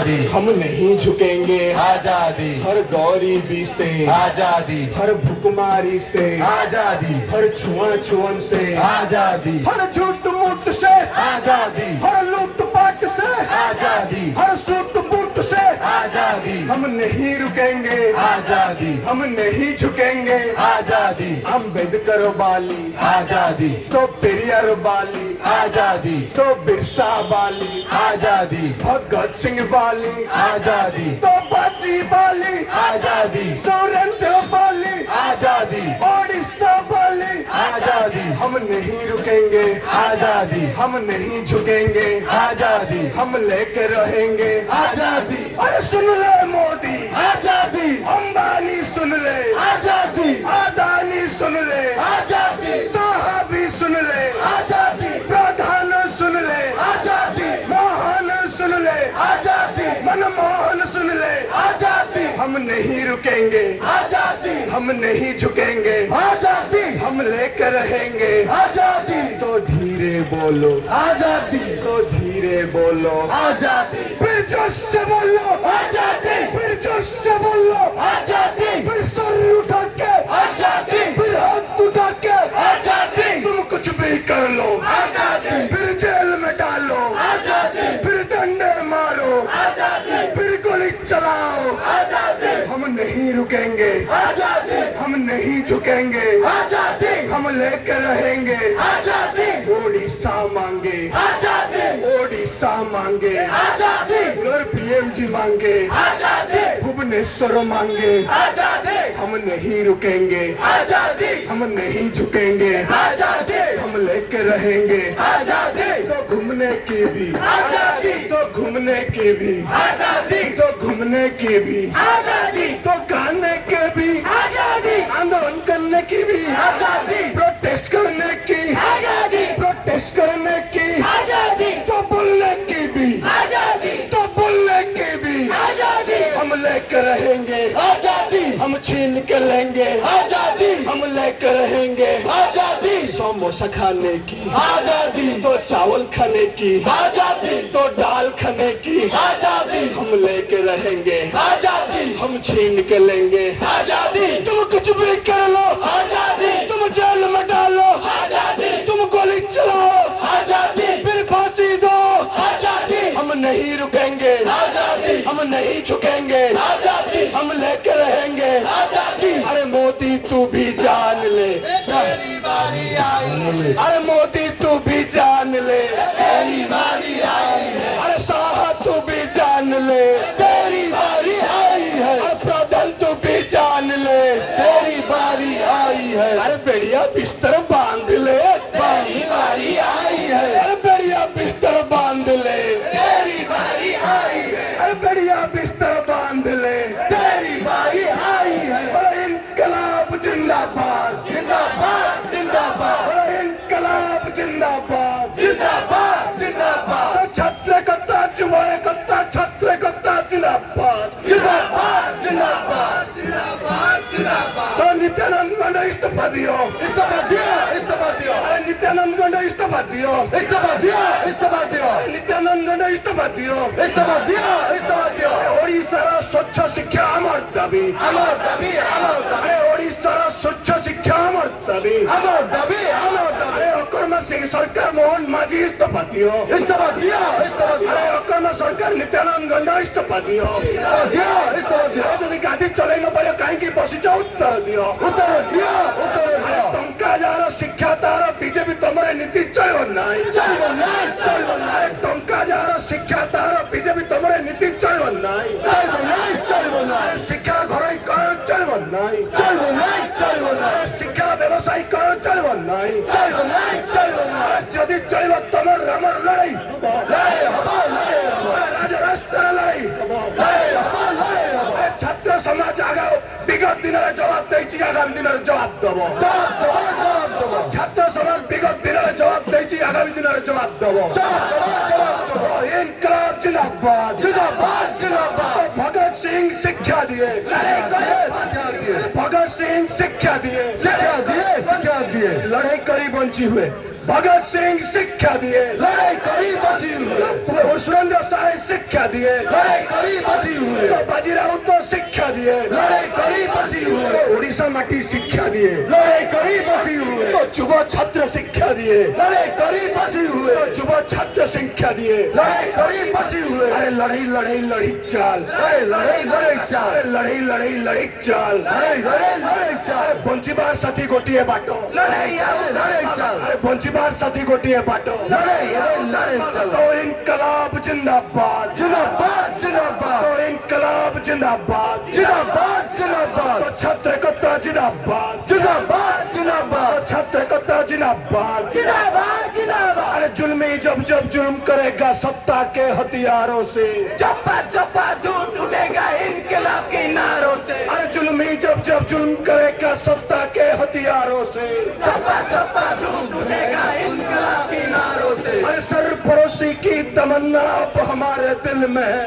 आजादी, हम नहीं झुकेंगे आजादी, हर गरीबी से, आजादी, हर भुखमारी से, आजादी, हर छुआछूत से, आजादी, हर झूठ मूठ से, आजादी, हर लूटपाट से, आजादी, हर सूट बूट से आजादी, हम नहीं रुकेंगे, आजादी, हम नहीं झुकेंगे। आजादी, अम्बेडकर बाली, आजादी, तो पेरियार बाली, आजादी, तो बिरसा बाली, आजादी, भगत सिंह बाली, आजादी, तो बाजी बाली, आजादी, सुरेंद्र बाली, आजादी, ओडिशा बाली, आजादी, हम नहीं रुकेंगे, आजादी, हम नहीं झुकेंगे, आजादी, हम लेकर रहेंगे आजादी, अरे सुन ले मोदी, आजादी, अंबानी सुन ले, आजादी, अदानी सुन ले, आजादी, साहबी सुन ले, आजादी, प्रधान सुन ले, आजादी, मोहन सुन ले, आजादी, मनमोहन सुन ले, आजादी, हम नहीं रुकेंगे, आजादी, हम नहीं झुकेंगे, आजादी, हम लेकर रहेंगे। आजादी, तो धीरे बोलो, आजादी, तो धीरे बोलो, आजादी, फिर जोश से बोलो, आजादी, फिर जोश से बोलो, आजादी, फिर सर उठा के, आजादी, फिर हाथ उठा के, आजादी, तुम कुछ भी कर लो, आजादी, फिर जेल में डालो, आजादी, फिर डंडे मारो, आजादी, फिर गोली चलाओ, आजादी, हम नहीं रुकेंगे, आजादी, हम नहीं झुकेंगे, आजादी, हम लेकर रहेंगे। आजादी, ओडिशा मांगे, आजादी, ओडिशा मांगे, आजादी, उधर पीएमजी मांगे, आजादी, भुवनेश्वर मांगे, आजादी, हम नहीं रुकेंगे, आजादी, हम नहीं झुकेंगे, आजादी, हम लेकर रहेंगे। आजादी, तो घूमने की भी, आजादी, तो घूमने की भी, आजादी, तो घूमने की भी, आजादी, तो गाने के भी, आजादी, आंदोलन करने की भी, आजादी, प्रोटेस्ट करने की, आजादी, प्रोटेस्ट करने की, आजादी, तो बोलने की भी, आजादी, तो बोलने की भी, आजादी, हम लेकर रहेंगे, आजादी, हम छीन के लेंगे, आजादी, हम लेकर रहेंगे। आजादी, समोसा खाने की, आजादी, तो चावल खाने की, आजादी, तो दाल खाने की, आजादी, हम लेके रहेंगे, आजादी, हम छीन के लेंगे। आजादी, तुम कुछ भी कर लो, आजादी, तुम जेल में डालो, आजादी, तुम गोली चलाओ, आजादी, फिर फांसी दो, आजादी, हम नहीं रुकेंगे, आजादी, हम नहीं झुकेंगे, आजादी, हम लेके रहेंगे। आजादी, अरे मोदी तू भी जान ले, तेरी बारी आई, अरे मोदी तू भी जान ले, तेरी बारी आई है, अरे शाह तू भी जान ले, तेरी बारी आई है, अरे प्रधान तू भी जान ले, तेरी बारी आई है, अरे बढ़िया बिस्तर बांध ले, तेरी बारी आई है, अरे बढ़िया बिस्तर बांध ले, तेरी बारी आई है, अरे बढ़िया बिस्तर बांध ले, तेरी बारी आई है, अरे इनकलाब जिंदाबाद, जिंदाबाद, जिंदाबाद, अरे इनकलाब जिंदाबाद, जिंदाबाद, जिंदाबाद, तो छत्र कत्ता चुमाए कत्ता छत्र कत्ता जिंदाबाद, जिंदाबाद, जिंदाबाद, जिंदाबाद, जिंदाबाद, तो नित्यानंद गंड इस्तीफा दियो, इस्तीफा दियो, इस्तीफा दियो, अरे नित्यानंद गंड इस्तीफा दियो, इस्तीफा दियो, इस्तीफा दियो, नित्यानंद गंड इस्तीफा दियो। इस्तीफा दियो, इस्तीफा दियो, ओडिशार स्वच्छ शिक्षा আমার দাবি, আমার দাবি, আমার দাবি, আরে ওড়িশার স্বচ্ছ শিক্ষা আমার দাবি, আমার দাবি, আমার দাবি, আরে অকর্মা সিং সরকার মোহন মাঝি ইস্তফা দিও, ইস্তীফা দিও, ইস্তীফা দিও, আরে অকর্মা সরকার নিত্যানন্দ গণ্ড ইস্তফা দিও, ইস্তীফা দিও, ইস্তীফা দিও, আরে যদি গাড়ি চলাই ন পারে কাହିଁକି বସିଛ উত্তର দিଅ, উত্তর দিও, উত্তর আরে দিও, ଟଙ୍କା ଯାହାର ଶିକ୍ଷା ତାର ବିଜେପି ତମର ନୀତି ଚଳିବ ନାହିଁ, চলিব নাই, চলিব নাই, আরে ଟଙ୍କା ଯାହାର ଶିକ୍ଷା ତାର ବିଜେପି ତମର ନୀତି ଚଳିବ ନାହିଁ, চলিব নাই, চলিব নাই, ଶିକ୍ଷା ଘରୋଇକରଣ ଚଳିବ ନାହିଁ, চলিব নাই, চলিব নাই, ଶିକ୍ଷା ବ୍ୟବସାୟୀକରଣ ଚଳିବ ନାହିଁ, চলিব নাই, চলিব নাই, ଯଦି ଚଳିବ ତମର ରାମର ଲଢାଇ ହବ, লড়াই হব, লড়াই হব, ରାଜରାସ୍ତାର ଲଢାଇ ହବ, লড়াই হব, লড়াই হব, ଛାତ୍ର ସମାଜ ଆଗ ବିଗତ ଦିନରେ ଜବାବ ଦେଇଛି, ଆଗାମୀ ଦିନରେ ଜବାବ ଦବ, জবাব দেব, জবাব দেব, ଛାତ୍ର ସମାଜ ବିଗତ ଦିନରେ ଜବାବ ଦେଇଛି, ଆଗାମୀ ଦିନରେ ଜବାବ ଦବ। জবাব দেব, জবাব দেব, ইনকলাব জিন্দাবাদ, জিন্দাবাদ, জিন্দাবাদ, ভগৎ সিং শিক্ষা দিয়ে, লড়াই করে, শিক্ষা দিয়ে, ভগৎ সিং শিক্ষা দিয়ে, শিক্ষা দিয়ে, শিক্ষা দিয়ে, লড়াই করি বঞ্চি हुए, भगत सिंह शिक्षा दिए, लड़ाई करी बची हुए, सुरेंद्र साय शिक्षा दिए, लड़ाई करी बची हुए, तो बाजीराव तो शिक्षा दिए, लड़ाई करी बची हुए, तो उड़ीसा माटी शिक्षा दिए, लड़ाई करी बची हुए, तो युवा छात्र शिक्षा दिए, लड़ाई करी बची हुए, तो युवा छात्र शिक्षा दिए। लड़ाई करी बची हुए, अरे लड़ाई लड़ाई लड़ी चाल, अरे लड़ाई लड़ाई चाल, अरे लड़ाई लड़ाई लड़ी चाल, लड़ाई लड़ाई लड़ाई चाल, बंचिबार साथी गोटिए बाटो, लड़ाई अरे लड़ाई चाल, अरे बंचिबार साथी गोटिए बाटो, लड़ाई अरे लड़ाई चाल, तो इनकलाब जिंदाबाद, जिंदाबाद जिंदाबाद, तो इनकलाब जिंदाबाद, जिंदाबाद जिंदाबाद, तो छत्रकत्ता जिंदाबाद, जिंदाबाद जिंदाबाद, तो छत्रकत्ता जिंदाबाद। जिंदाबाद जिंदाबाद, अरे जुल्मी जब जब जुल्म करेगा सत्ता के हथियारों से, चप्पा चप्पा झूठ उठेगा इनकलाब के नारों से, अरे जुल्मी जब जब जुल्म करेगा सत्ता के हथियारों से, चप्पा चप्पा झूठ उठेगा इनकलाब के नारों से, अरे सरपरोशी की तमन्ना अब हमारे दिल में है,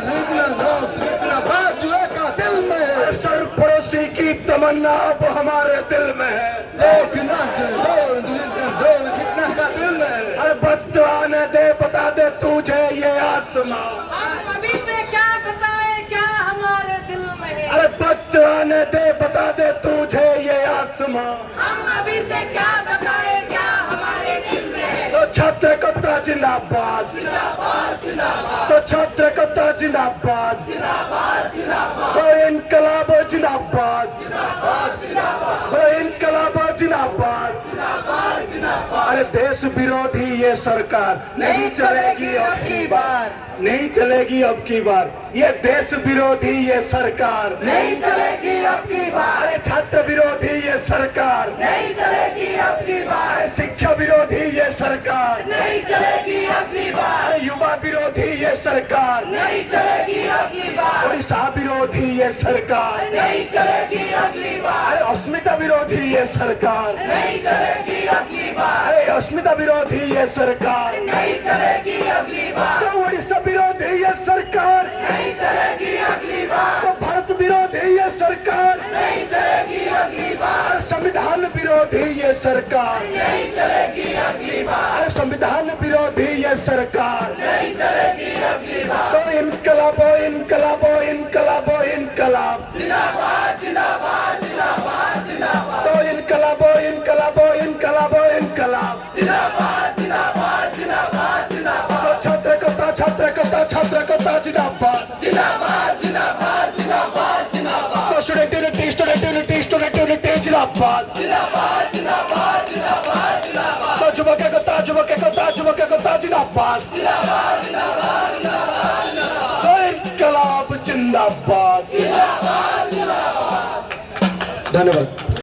जितना बाजुए का दिल में है, अरे सरपरोशी की तमन्ना अब हमारे दिल में है। देखना जोर जितना का दिल में है, अरे बस तो आने दे, बता दे तुझे ये आसमां, हम अभी से क्या बताए क्या हमारे दिल में है, अरे बस तो आने दे, बता दे तुझे ये आसमां, हम अभी से क्या बताए क्या हमारे दिल में है, तो छत्रकत्ता जिंदाबाद, तो छत्रकत्ता जिंदाबाद, तो इनकलाब जिंदाबाद, तो इनकलाब जिंदाबाद। अरे देश विरोधी ये सरकार नहीं चलेगी अब की बार, नहीं चलेगी अब की बार, ये देश विरोधी ये सरकार नहीं चलेगी अब की बार, अरे छात्र विरोधी ये सरकार, नहीं चलेगी अब की बार, अरे शिक्षा विरोधी ये सरकार, नहीं चलेगी अब की बार, अरे युवा विरोधी ये सरकार, नहीं चलेगी अब की बार, उड़ीसा विरोधी ये सरकार, नहीं चलेगी अब की बार, अरे अस्मिता विरोधी ये सरकार, नहीं चलेगी अब की बार, अरे अस्मिता विरोधी ये सरकार, नहीं चलेगी अब की बार, तो उड़ीसा विरोधी ये सरकार, नहीं चलेगी अब की बार, तो भारत विरोधी ये सरकार, नहीं चलेगी अब की बार, अरे संविधान विरोधी ये सरकार, नहीं चलेगी अब की बार, अरे संविधान विरोधी ये सरकार, नहीं चलेगी अब की बार, तो इनकलाबो इनकलाबो इनकलाबो इनकलाब, जिंदाबाद जिंदाबाद जिंदाबाद जिंदाबाद, तो इनकलाबो इनकलाबो इनकलाबो इनकलाब, जिंदाबाद जिंदाबाद जिंदाबाद जिंदाबाद, तो छत्रकत्ता छत्रकत्ता छत्रकत्ता जिंदाबाद, जिंदाबाद जिंदाबाद जिंदाबाद जिंदाबाद, तो student unity student unity student unity जिंदाबाद, जिंदाबाद जिंदाबाद जिंदाबाद जिंदाबाद, तो युवक एकता युवक एकता युवक एकता जिंदाबाद, जिंदाबाद जिंदाबाद जिंदाबाद, तो इनकलाब जिंदाबाद। जिंदाबाद जिंदाबाद। धन्यवाद।